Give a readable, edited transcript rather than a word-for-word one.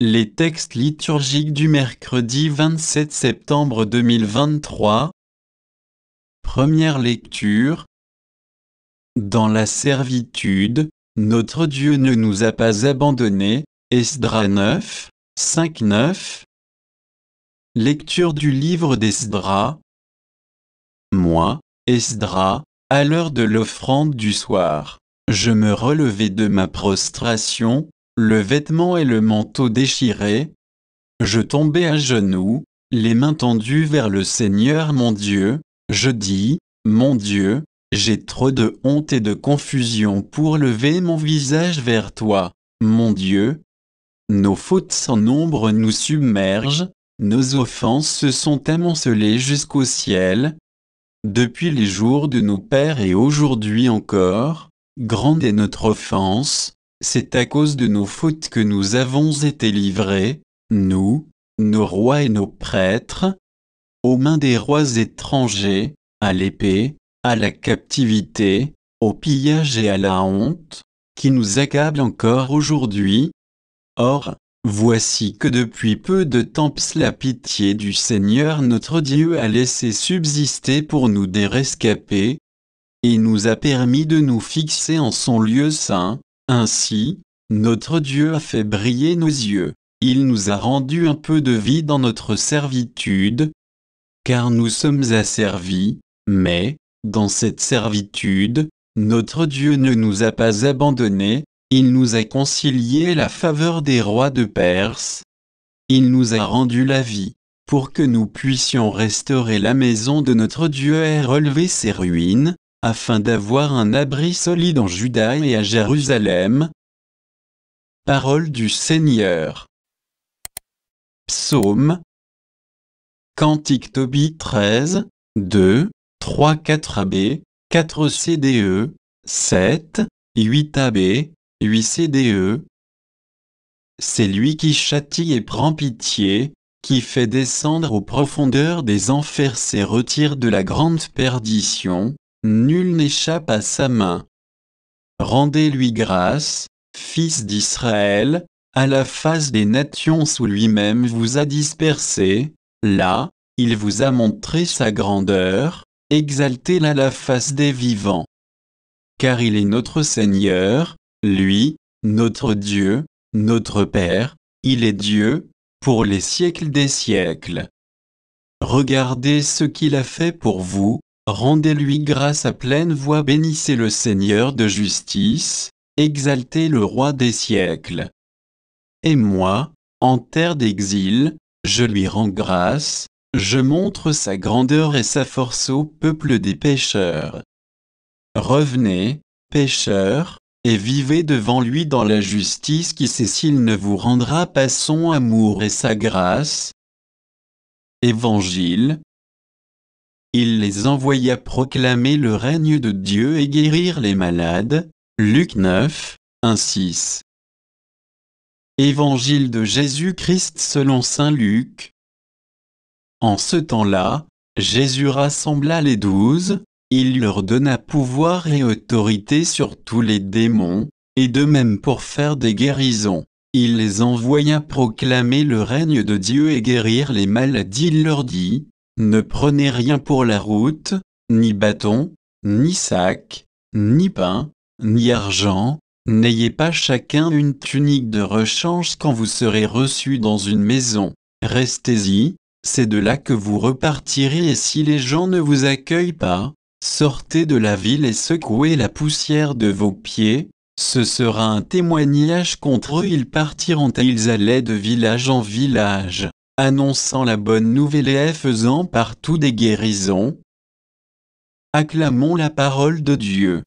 Les textes liturgiques du mercredi 27 septembre 2023. Première lecture. Dans la servitude, notre Dieu ne nous a pas abandonnés. Esdras 9, 5-9. Lecture du livre d'Esdras. Moi, Esdras, à l'heure de l'offrande du soir, je me relevai de ma prostration, le vêtement et le manteau déchirés. Je tombai à genoux, les mains tendues vers le Seigneur mon Dieu. Je dis, mon Dieu, j'ai trop de honte et de confusion pour lever mon visage vers toi, mon Dieu. Nos fautes sans nombre nous submergent, nos offenses se sont amoncelées jusqu'au ciel. Depuis les jours de nos pères et aujourd'hui encore, grande est notre offense, c'est à cause de nos fautes que nous avons été livrés, nous, nos rois et nos prêtres, aux mains des rois étrangers, à l'épée, à la captivité, au pillage et à la honte, qui nous accablent encore aujourd'hui. Or, voici que depuis peu de temps la pitié du Seigneur notre Dieu a laissé subsister pour nous des rescapés, et nous a permis de nous fixer en son lieu saint. Ainsi, notre Dieu a fait briller nos yeux, il nous a rendu un peu de vie dans notre servitude, car nous sommes asservis, mais, dans cette servitude, notre Dieu ne nous a pas abandonnés, il nous a concilié la faveur des rois de Perse. Il nous a rendu la vie, pour que nous puissions restaurer la maison de notre Dieu et relever ses ruines, afin d'avoir un abri solide en Juda et à Jérusalem. Parole du Seigneur. Psaume. Cantique Tobie 13, 2, 3, 4 AB, 4 CDE, 7, 8 AB, 8 CDE. C'est lui qui châtie et prend pitié, qui fait descendre aux profondeurs des enfers ses retire de la grande perdition, nul n'échappe à sa main. Rendez-lui grâce, fils d'Israël, à la face des nations où lui-même vous a dispersés, là, il vous a montré sa grandeur, exaltez-la à la face des vivants. Car il est notre Seigneur, lui, notre Dieu, notre Père, il est Dieu, pour les siècles des siècles. Regardez ce qu'il a fait pour vous, rendez-lui grâce à pleine voix, bénissez le Seigneur de justice, exaltez le Roi des siècles. Et moi, en terre d'exil, je lui rends grâce, je montre sa grandeur et sa force au peuple des pécheurs. Revenez, pécheurs, et vivez devant lui dans la justice qui sait s'il ne vous rendra pas son amour et sa grâce. Évangile. Il les envoya proclamer le règne de Dieu et guérir les malades. Luc 9, 1-6. Évangile de Jésus-Christ selon saint Luc. En ce temps-là, Jésus rassembla les 12, il leur donna pouvoir et autorité sur tous les démons, et de même pour faire des guérisons. Il les envoya proclamer le règne de Dieu et guérir les maladies. Il leur dit, ne prenez rien pour la route, ni bâton, ni sac, ni pain, ni argent, n'ayez pas chacun une tunique de rechange quand vous serez reçus dans une maison. Restez-y, c'est de là que vous repartirez, et si les gens ne vous accueillent pas, sortez de la ville et secouez la poussière de vos pieds, ce sera un témoignage contre eux. Ils partiront et ils allaient de village en village, annonçant la bonne nouvelle et faisant partout des guérisons. Acclamons la parole de Dieu.